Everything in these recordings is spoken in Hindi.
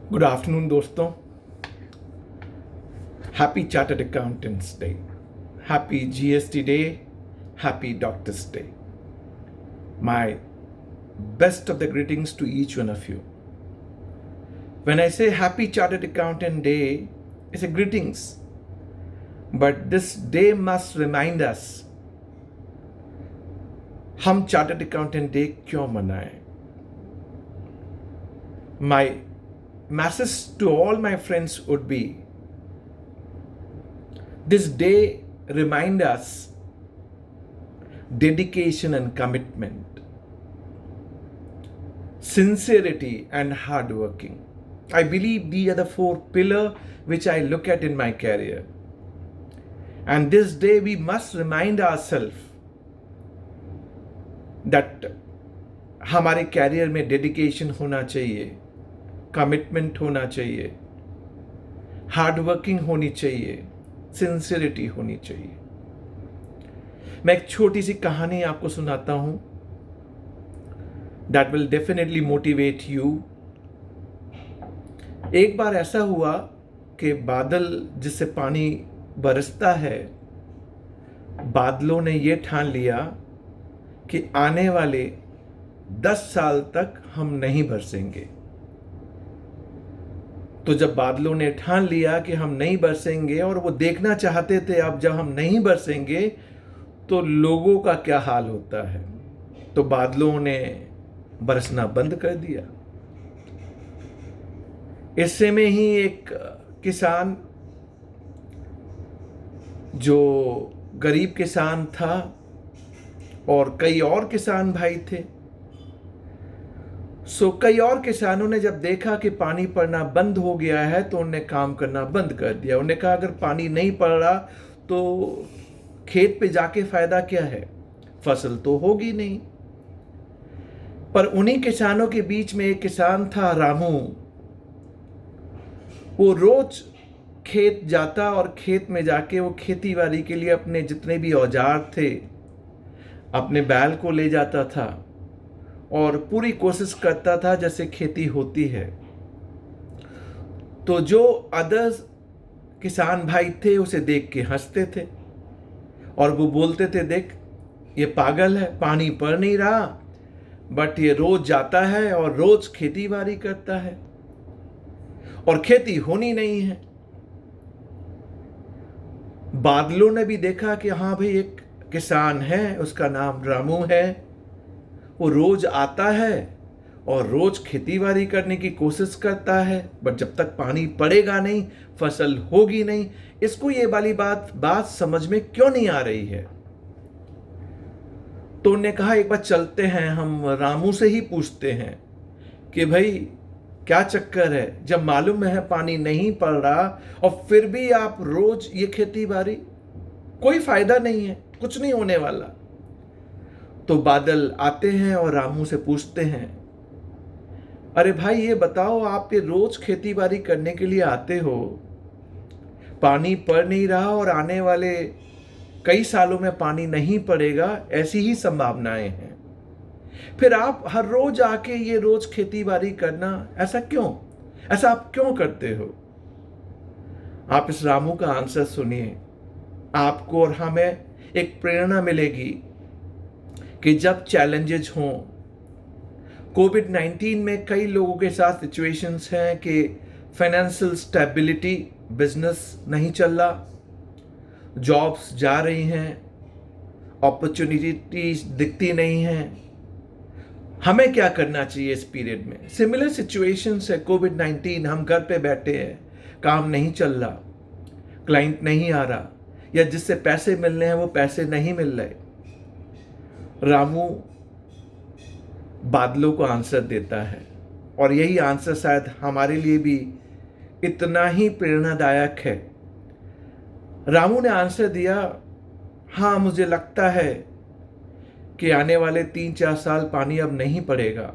गुड आफ्टरनून दोस्तों। Happy chartered accountants day, happy GST day, happy doctors day. My best of the greetings to each one of you. When I say happy chartered accountant day, it's a greetings, but this day must remind us हम चार्टर्ड अकाउंटेंट डे क्यों मनाएं। My message to all my friends would be, this day remind us dedication and commitment, sincerity and hard working. I believe these are the four pillars which I look at in my career. And this day we must remind ourselves that हमारे कैरियर में डेडिकेशन होना चाहिए, कमिटमेंट होना चाहिए, हार्ड वर्किंग होनी चाहिए, सिंसियरिटी होनी चाहिए। मैं एक छोटी सी कहानी आपको सुनाता हूं, that will definitely motivate you. एक बार ऐसा हुआ कि बादल जिससे पानी बरसता है, बादलों ने यह ठान लिया कि आने वाले 10 साल तक हम नहीं बरसेंगे। तो जब बादलों ने ठान लिया कि हम नहीं बरसेंगे और वो देखना चाहते थे अब जब हम नहीं बरसेंगे तो लोगों का क्या हाल होता है, तो बादलों ने बरसना बंद कर दिया। इससे में ही एक किसान, जो गरीब किसान था, और कई और किसान भाई थे। कई और किसानों ने जब देखा कि पानी पड़ना बंद हो गया है तो उन्होंने काम करना बंद कर दिया। उन्होंने कहा अगर पानी नहीं पड़ रहा तो खेत पे जाके फायदा क्या है, फसल तो होगी नहीं। पर उन्हीं किसानों के बीच में एक किसान था, रामू। वो रोज खेत जाता और खेत में जाके वो खेती बाड़ी के लिए अपने जितने भी औजार थे, अपने बैल को ले जाता था और पूरी कोशिश करता था जैसे खेती होती है। तो जो अदर्स किसान भाई थे उसे देख के हंसते थे और वो बोलते थे, देख ये पागल है, पानी पड़ नहीं रहा बट ये रोज जाता है और रोज खेती बाड़ी करता है और खेती होनी नहीं है। बादलों ने भी देखा कि हाँ भाई एक किसान है, उसका नाम रामू है, वो रोज आता है और रोज खेतीबाड़ी करने की कोशिश करता है, बट जब तक पानी पड़ेगा नहीं फसल होगी नहीं। इसको ये वाली बात समझ में क्यों नहीं आ रही है। तो उन्होंने कहा एक बार चलते हैं, हम रामू से ही पूछते हैं कि भाई क्या चक्कर है, जब मालूम है पानी नहीं पड़ रहा और फिर भी आप रोज ये खेती बाड़ी, कोई फायदा नहीं है, कुछ नहीं होने वाला। तो बादल आते हैं और रामू से पूछते हैं, अरे भाई ये बताओ, आप ये रोज खेती बाड़ी करने के लिए आते हो, पानी पड़ नहीं रहा और आने वाले कई सालों में पानी नहीं पड़ेगा, ऐसी ही संभावनाएं हैं, फिर आप हर रोज आके ये रोज खेती बाड़ी करना, ऐसा क्यों, ऐसा आप क्यों करते हो। आप इस रामू का आंसर सुनिए, आपको और हमें एक प्रेरणा मिलेगी कि जब चैलेंजेस हों। कोविड-19 में कई लोगों के साथ सिचुएशंस हैं कि फाइनेंशियल स्टेबिलिटी, बिजनेस नहीं चल रहा, जॉब्स जा रही हैं, अपॉर्चुनिटीज दिखती नहीं हैं। हमें क्या करना चाहिए इस पीरियड में। सिमिलर सिचुएशंस है कोविड-19, हम घर पे बैठे हैं, काम नहीं चल रहा, क्लाइंट नहीं आ रहा, या जिससे पैसे मिलने हैं वो पैसे नहीं मिल रहे। रामू बादलों को आंसर देता है और यही आंसर शायद हमारे लिए भी इतना ही प्रेरणादायक है। रामू ने आंसर दिया, हाँ मुझे लगता है कि आने वाले 3-4 साल पानी अब नहीं पड़ेगा।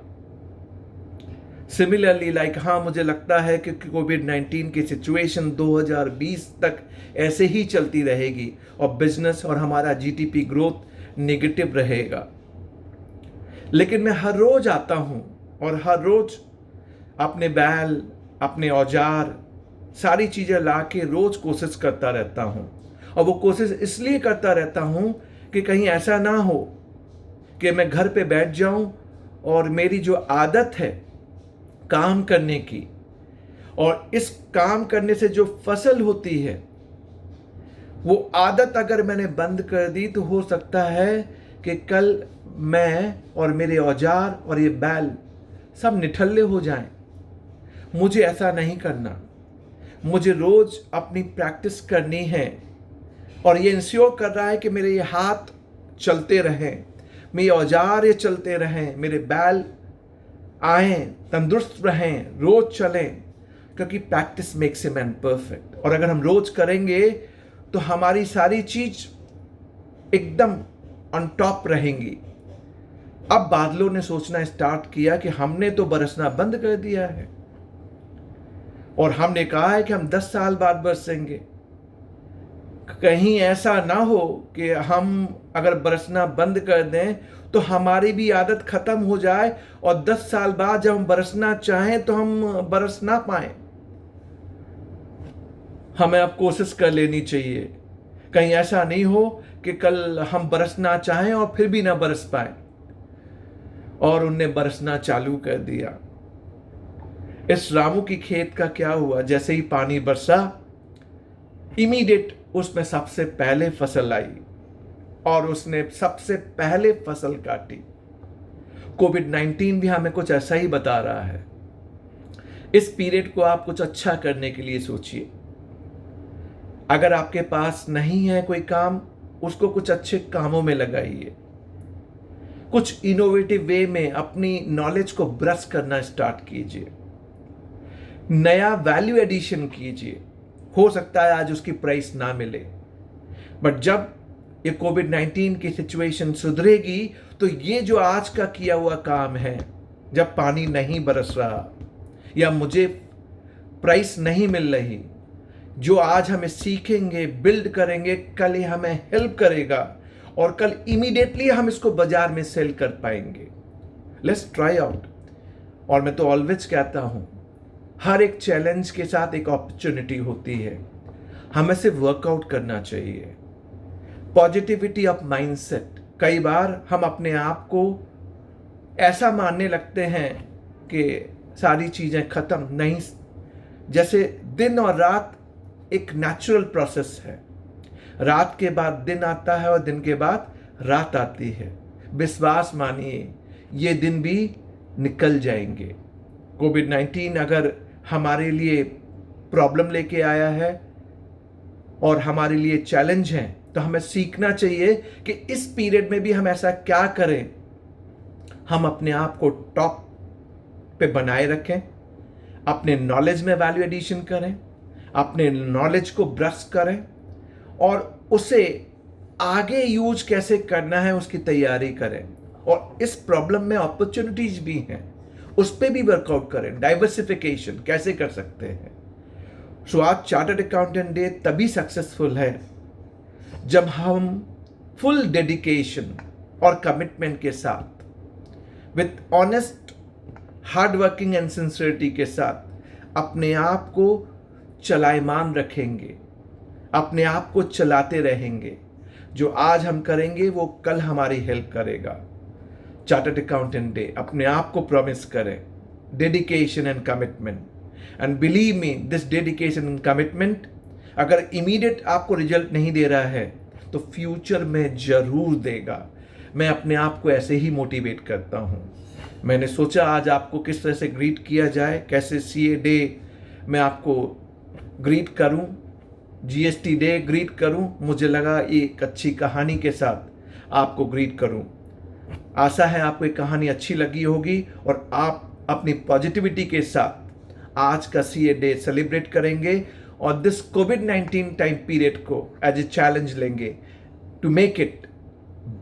सिमिलरली हाँ मुझे लगता है कि कोविड-19 की सिचुएशन 2020 तक ऐसे ही चलती रहेगी और बिजनेस और हमारा जीडीपी ग्रोथ नेगेटिव रहेगा। लेकिन मैं हर रोज आता हूं और हर रोज अपने बैल अपने औजार सारी चीज़ें ला के रोज़ कोशिश करता रहता हूँ। और वो कोशिश इसलिए करता रहता हूँ कि कहीं ऐसा ना हो कि मैं घर पे बैठ जाऊँ और मेरी जो आदत है काम करने की, और इस काम करने से जो फसल होती है, वो आदत अगर मैंने बंद कर दी तो हो सकता है कि कल मैं और मेरे औजार और ये बैल सब निठल्ले हो जाएं। मुझे ऐसा नहीं करना। मुझे रोज अपनी प्रैक्टिस करनी है, और ये इंश्योर कर रहा है कि मेरे ये हाथ चलते रहें, मेरे औजार ये चलते रहें, मेरे बैल आएँ, तंदुरुस्त रहें, रोज चलें, क्योंकि practice makes a man perfect. और अगर हम रोज करेंगे तो हमारी सारी चीज एकदम ऑन टॉप रहेंगी। अब बादलों ने सोचना स्टार्ट किया कि हमने तो बरसना बंद कर दिया है, और हमने कहा है कि हम 10 साल बाद बरसेंगे। कहीं ऐसा ना हो कि हम अगर बरसना बंद कर दें तो हमारी भी आदत खत्म हो जाए, और 10 साल बाद जब हम बरसना चाहें तो हम बरस ना पाए। हमें अब कोशिश कर लेनी चाहिए। कहीं ऐसा नहीं हो कि कल हम बरसना चाहें और फिर भी ना बरस पाए। और उनने बरसना चालू कर दिया। इस रामू की खेत का क्या हुआ? जैसे ही पानी बरसा, इमीडिएट उसमें सबसे पहले फसल आई और उसने सबसे पहले फसल काटी। कोविड-19 भी हमें कुछ ऐसा ही बता रहा है। इस पीरियड को आप कुछ अच्छा करने के लिए सोचिए। अगर आपके पास नहीं है कोई काम, उसको कुछ अच्छे कामों में लगाइए। कुछ इनोवेटिव वे में अपनी नॉलेज को ब्रश करना स्टार्ट कीजिए। नया वैल्यू एडिशन कीजिए। हो सकता है आज उसकी प्राइस ना मिले, बट जब ये कोविड-19 की सिचुएशन सुधरेगी तो ये जो आज का किया हुआ काम है, जब पानी नहीं बरस रहा या मुझे प्राइस नहीं मिल रही, जो आज हमें सीखेंगे, बिल्ड करेंगे, कल ये हमें हेल्प करेगा और कल इमीडिएटली हम इसको बाजार में सेल कर पाएंगे। Let's try out. और मैं तो ऑलवेज कहता हूं, हर एक चैलेंज के साथ एक अपॉर्चुनिटी होती है। हमें सिर्फ वर्कआउट करना चाहिए। Positivity of mindset. कई बार हम अपने आप को ऐसा मानने लगते हैं कि सारी चीजें खत्म नहीं, जैसे दिन और रात एक नेचुरल प्रोसेस है। रात के बाद दिन आता है और दिन के बाद रात आती है। विश्वास मानिए, ये दिन भी निकल जाएंगे। कोविड-19 अगर हमारे लिए प्रॉब्लम लेके आया है और हमारे लिए चैलेंज है, तो हमें सीखना चाहिए कि इस पीरियड में भी हम ऐसा क्या करें, हम अपने आप को टॉप पे बनाए रखें, अपने नॉलेज में वैल्यू एडिशन करें, अपने नॉलेज को ब्रश करें और उसे आगे यूज कैसे करना है उसकी तैयारी करें। और इस प्रॉब्लम में अपॉर्चुनिटीज भी हैं, उस पर भी वर्कआउट करें। डाइवर्सिफिकेशन कैसे कर सकते हैं। सो आज चार्टर्ड अकाउंटेंट डे तभी सक्सेसफुल है जब हम फुल डेडिकेशन और कमिटमेंट के साथ, with honest hard working and sincerity के साथ अपने आप को चलायमान रखेंगे, अपने आप को चलाते रहेंगे। जो आज हम करेंगे वो कल हमारी हेल्प करेगा। चार्टर्ड अकाउंटेंट डे, अपने आप को प्रॉमिस करें dedication and commitment, and believe me, this dedication and commitment अगर इमीडिएट आपको रिजल्ट नहीं दे रहा है तो फ्यूचर में जरूर देगा। मैं अपने आप को ऐसे ही मोटिवेट करता हूं। मैंने सोचा आज आपको किस तरह से ग्रीट किया जाए, कैसे सीए डे मैं आपको ग्रीट करूं, जीएसटी डे ग्रीट करूं। मुझे लगा एक अच्छी कहानी के साथ आपको ग्रीट करूं। आशा है आपको ये कहानी अच्छी लगी होगी और आप अपनी पॉजिटिविटी के साथ आज का सीए डे सेलिब्रेट करेंगे और दिस कोविड-19 टाइम पीरियड को एज ए चैलेंज लेंगे to make it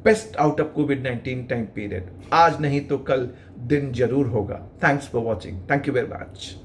best out of कोविड-19 टाइम पीरियड। आज नहीं तो कल दिन जरूर होगा। Thanks for watching. Thank you very much.